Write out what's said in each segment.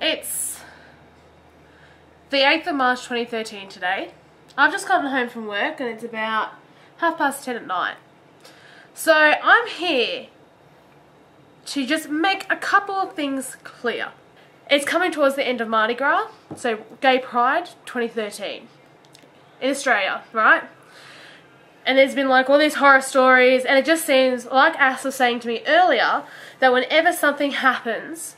It's the 8th of March 2013 today. I've just gotten home from work and it's about 10:30 at night. So I'm here to just make a couple of things clear. It's coming towards the end of Mardi Gras, so Gay Pride 2013 in Australia, right? And there's been like all these horror stories, and it just seems, like Ash was saying to me earlier, that whenever something happens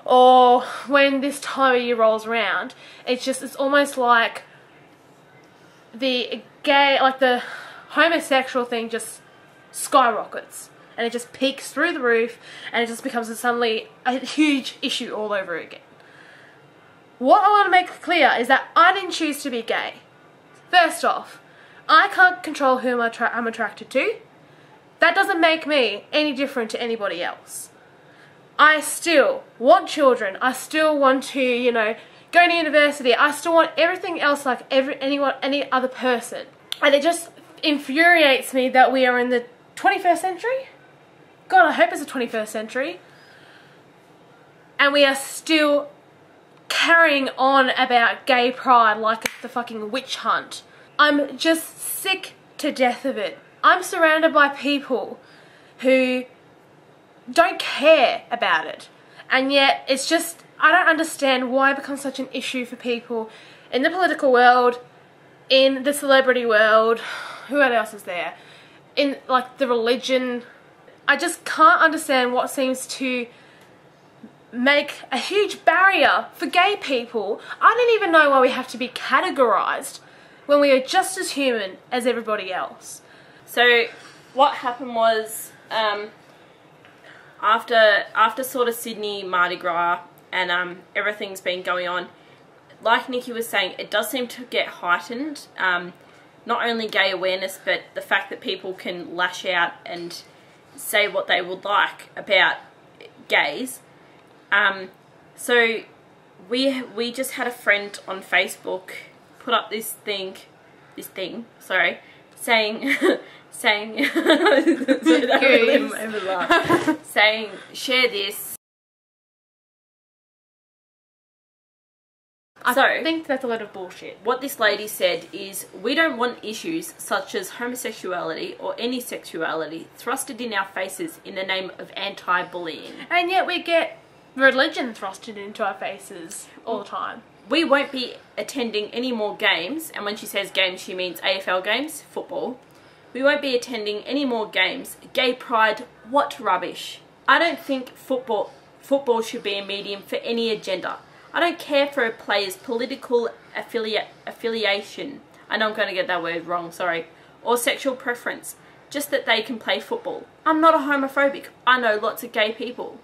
or when this time of year rolls around, it's almost like the homosexual thing just skyrockets. And it just peaks through the roof, and it just becomes suddenly a huge issue all over again. What I want to make clear is that I didn't choose to be gay. First off, I can't control who I'm attracted to. That doesn't make me any different to anybody else. I still want children. I still want to, go to university. I still want everything else like any other person. And it just infuriates me that we are in the 21st century. God, I hope it's the 21st century. And we are still carrying on about gay pride like it's the fucking witch hunt. I'm just sick to death of it. I'm surrounded by people who don't care about it. And yet it's just, I don't understand why it becomes such an issue for people in the political world, in the celebrity world, who else is there? In like the religion. I just can't understand what seems to make a huge barrier for gay people. I don't even know why we have to be categorised when we are just as human as everybody else. So what happened was after sort of Sydney Mardi Gras and everything's been going on, like Niki was saying, it does seem to get heightened. Not only gay awareness, but the fact that people can lash out and say what they would like about gays. So we just had a friend on Facebook put up this thing, saying saying share this. I think that's a lot of bullshit. What this lady said is, we don't want issues such as homosexuality or any sexuality thrusted in our faces in the name of anti-bullying. And yet we get religion thrusted into our faces all the time. We won't be attending any more games, and when she says games she means AFL games, football. We won't be attending any more games. Gay pride, what rubbish. I don't think football should be a medium for any agenda. I don't care for a player's political affiliation, I know I'm going to get that word wrong, sorry, or sexual preference, just that they can play football. I'm not a homophobic. I know lots of gay people.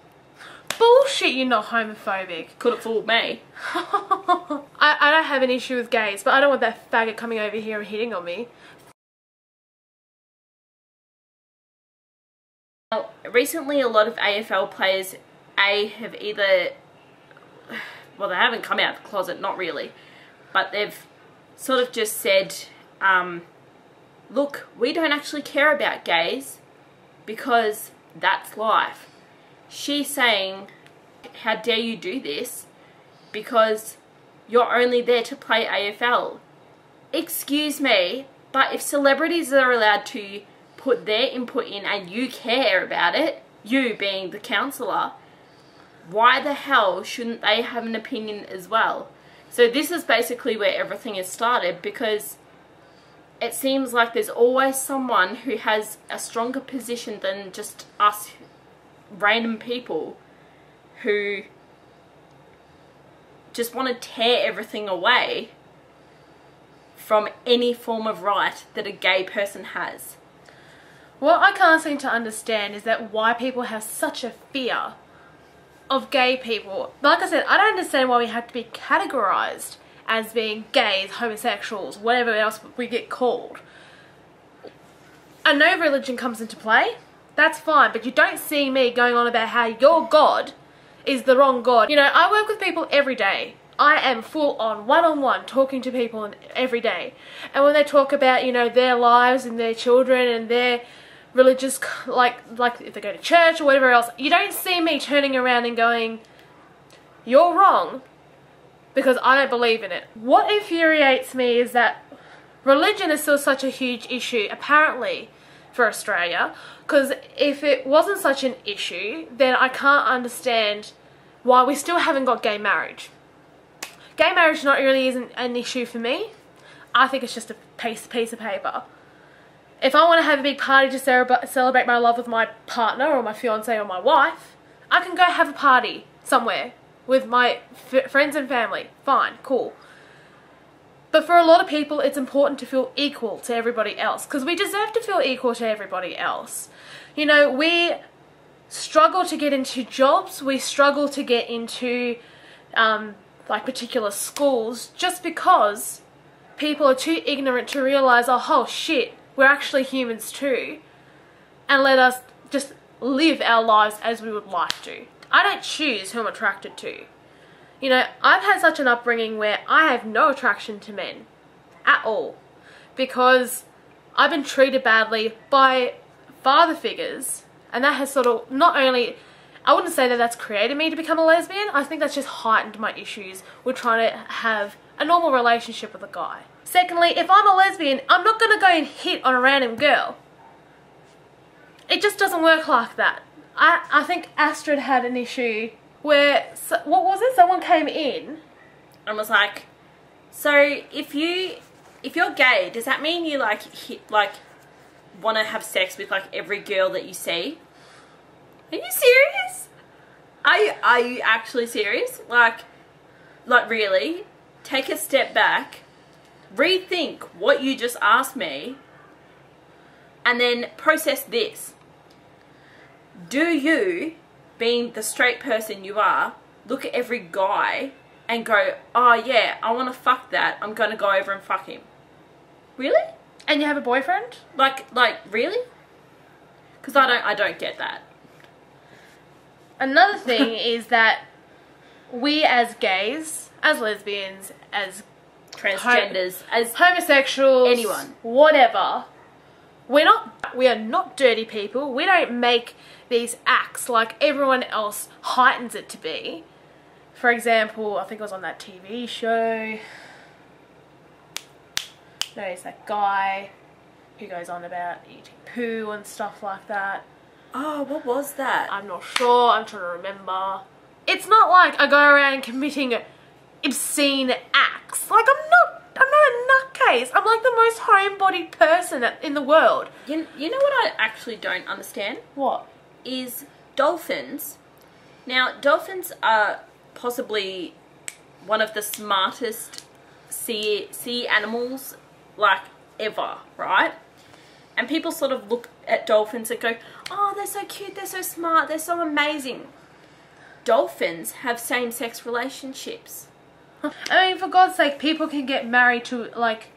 Bullshit, you're not homophobic. Could have fooled me. I don't have an issue with gays, but I don't want that faggot coming over here and hitting on me. Well, recently a lot of AFL players, have either... well, they haven't come out of the closet, not really, but they've sort of just said, look, we don't actually care about gays because that's life. She's saying, how dare you do this because you're only there to play AFL. Excuse me, but if celebrities are allowed to put their input in and you care about it, you being the counsellor, why the hell shouldn't they have an opinion as well? So this is basically where everything has started, because it seems like there's always someone who has a stronger position than just us random people who just want to tear everything away from any form of right that a gay person has. What I can't seem to understand is that why people have such a fear of gay people. Like I said, I don't understand why we have to be categorised as being gays, homosexuals, whatever else we get called. I know religion comes into play, that's fine, but you don't see me going on about how your God is the wrong God. I work with people every day. I am full on, one-on-one, talking to people every day. And when they talk about, their lives and their children and their religious, like if they go to church or whatever else, you don't see me turning around and going, you're wrong because I don't believe in it. What infuriates me is that religion is still such a huge issue, apparently, for Australia, because if it wasn't such an issue, then I can't understand why we still haven't got gay marriage. Gay marriage not really isn't an issue for me. I think it's just a piece of paper. If I want to have a big party to celebrate my love with my partner or my fiance or my wife, I can go have a party somewhere with my friends and family. Fine, cool. But for a lot of people, it's important to feel equal to everybody else, because we deserve to feel equal to everybody else. You know, we struggle to get into jobs, we struggle to get into like particular schools, just because people are too ignorant to realise, oh shit, we're actually humans too, and let us just live our lives as we would like to. I don't choose who I'm attracted to. You know, I've had such an upbringing where I have no attraction to men at all, because I've been treated badly by father figures, and that has sort of not only, I wouldn't say that that's created me to become a lesbian, I think that's just heightened my issues with trying to have a normal relationship with a guy. Secondly, if I'm a lesbian, I'm not going to go and hit on a random girl. It just doesn't work like that. I think Astrid had an issue where, what was it? Someone came in and was like, so if you're gay, does that mean you like want to have sex with like every girl that you see? Are you serious? Are you actually serious? Like really? Take a step back, rethink what you just asked me, and then process this. Do you, being the straight person you are, look at every guy and go, oh yeah, I want to fuck that, I'm going to go over and fuck him? Really? And you have a boyfriend? Like really? Because I don't get that. Another thing is that we as gays, as lesbians, as transgenders, as homosexuals, anyone, whatever, we are not dirty people. We don't make these acts like everyone else heightens it to be. For example, I think it was on that TV show. No, it's that guy who goes on about eating poo and stuff like that. Oh, what was that? I'm not sure. I'm trying to remember. It's not like I go around committing obscene acts. Like, I'm not a nutcase. I'm like the most homebodied person in the world. You know what I actually don't understand? What? Is dolphins. Now, dolphins are possibly one of the smartest sea animals, like, ever, right? And people sort of look at dolphins and go, oh, they're so cute, they're so smart, they're so amazing. Dolphins have same-sex relationships. I mean, for God's sake, people can get married to, like...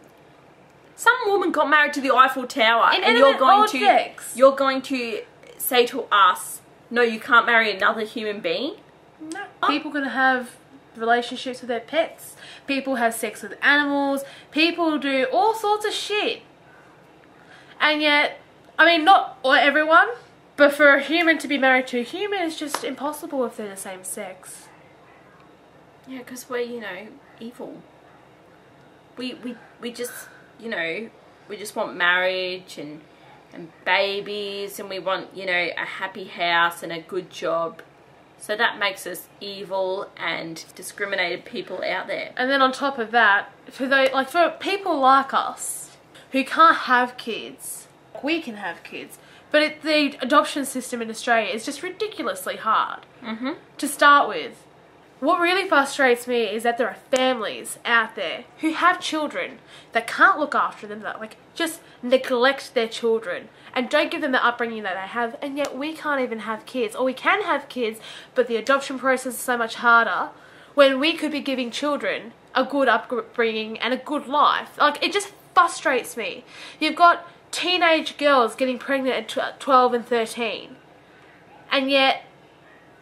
Some woman got married to the Eiffel Tower, and you're going to say to us, no, you can't marry another human being? No. People can have relationships with their pets. People have sex with animals. People do all sorts of shit. And yet, I mean, not everyone, but for a human to be married to a human is just impossible if they're the same sex. Yeah, because we're, you know, evil. We just, you know, we just want marriage and babies, and we want, you know, a happy house and a good job. So that makes us evil and discriminated people out there. And then on top of that, for people like us who can't have kids, we can have kids, but the adoption system in Australia is just ridiculously hard to start with. What really frustrates me is that there are families out there who have children that can't look after them, that like just neglect their children and don't give them the upbringing that they have, and yet we can't even have kids. Or we can have kids, but the adoption process is so much harder, when we could be giving children a good upbringing and a good life. Like, it just frustrates me. You've got teenage girls getting pregnant at 12 and 13, and yet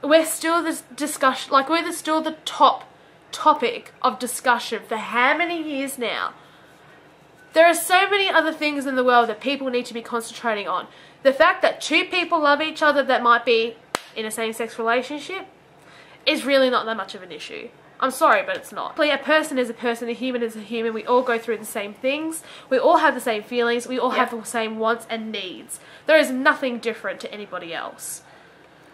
we're still this discussion, like we're still the top topic of discussion for how many years now? There are so many other things in the world that people need to be concentrating on. The fact that two people love each other that might be in a same-sex relationship is really not that much of an issue. I'm sorry, but it's not. A person is a person, a human is a human. We all go through the same things. We all have the same feelings. We all have the same wants and needs. There is nothing different to anybody else.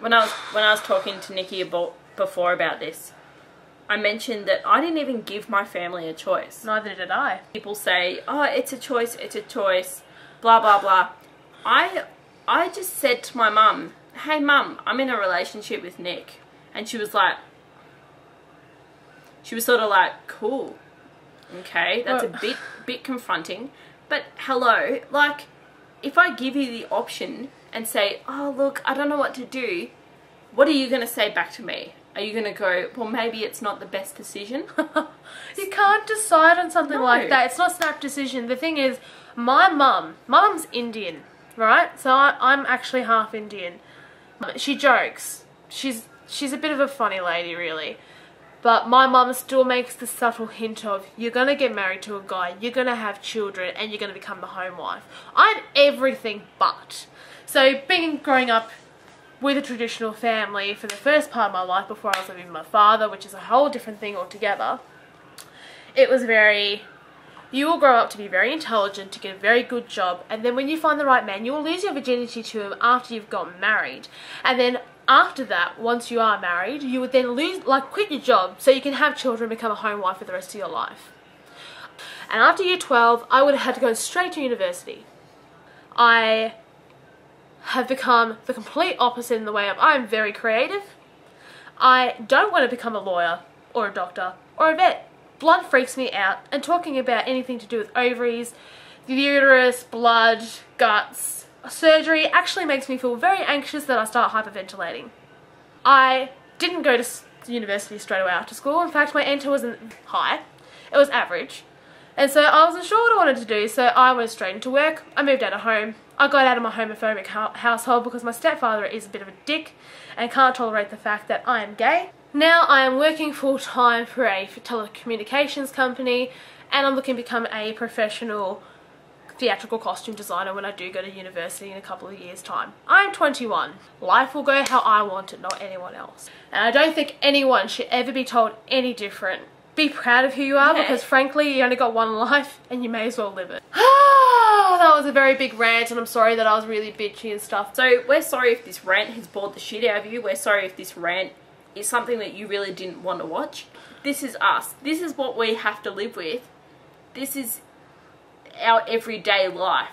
When I was talking to Niki before about this, I mentioned that I didn't even give my family a choice. Neither did I. People say, oh, it's a choice, blah, blah, blah. I just said to my mum, hey, Mum, I'm in a relationship with Nick. And she was sort of like, cool. Okay, that's a bit confronting. But hello, like, if I give you the option and say, oh, look, I don't know what to do, what are you going to say back to me? Are you going to go, well, maybe it's not the best decision? You can't decide on something like that. It's not a snap decision. The thing is, my mum's Indian, right? So I'm actually half Indian. She jokes. She's a bit of a funny lady, really. But my mum still makes the subtle hint of, you're going to get married to a guy, you're going to have children, and you're going to become the home wife. I'm everything but. So growing up with a traditional family for the first part of my life before I was living with my father, which is a whole different thing altogether, it was you will grow up to be very intelligent, to get a very good job, and then when you find the right man, you will lose your virginity to him after you've gotten married. And then after that, once you are married, you would then quit your job so you can have children and become a home wife for the rest of your life. And after year 12, I would have had to go straight to university. I have become the complete opposite in the way of I'm very creative. I don't want to become a lawyer or a doctor or a vet. Blood freaks me out, and talking about anything to do with ovaries, the uterus, blood, guts, surgery actually makes me feel very anxious that I start hyperventilating. I didn't go to university straight away after school. In fact, my enter wasn't high. It was average. And so I wasn't sure what I wanted to do, so I went straight into work. I moved out of home. I got out of my homophobic household because my stepfather is a bit of a dick and can't tolerate the fact that I am gay. Now I am working full-time for a telecommunications company, and I'm looking to become a professional theatrical costume designer when I do go to university in a couple of years' time. I'm 21. Life will go how I want it, not anyone else. And I don't think anyone should ever be told any different. Be proud of who you are, because frankly, you only got one life and you may as well live it. That was a very big rant, and I'm sorry that I was really bitchy and stuff. So we're sorry if this rant has bored the shit out of you. We're sorry if this rant is something that you really didn't want to watch. This is us. This is what we have to live with. This is our everyday life.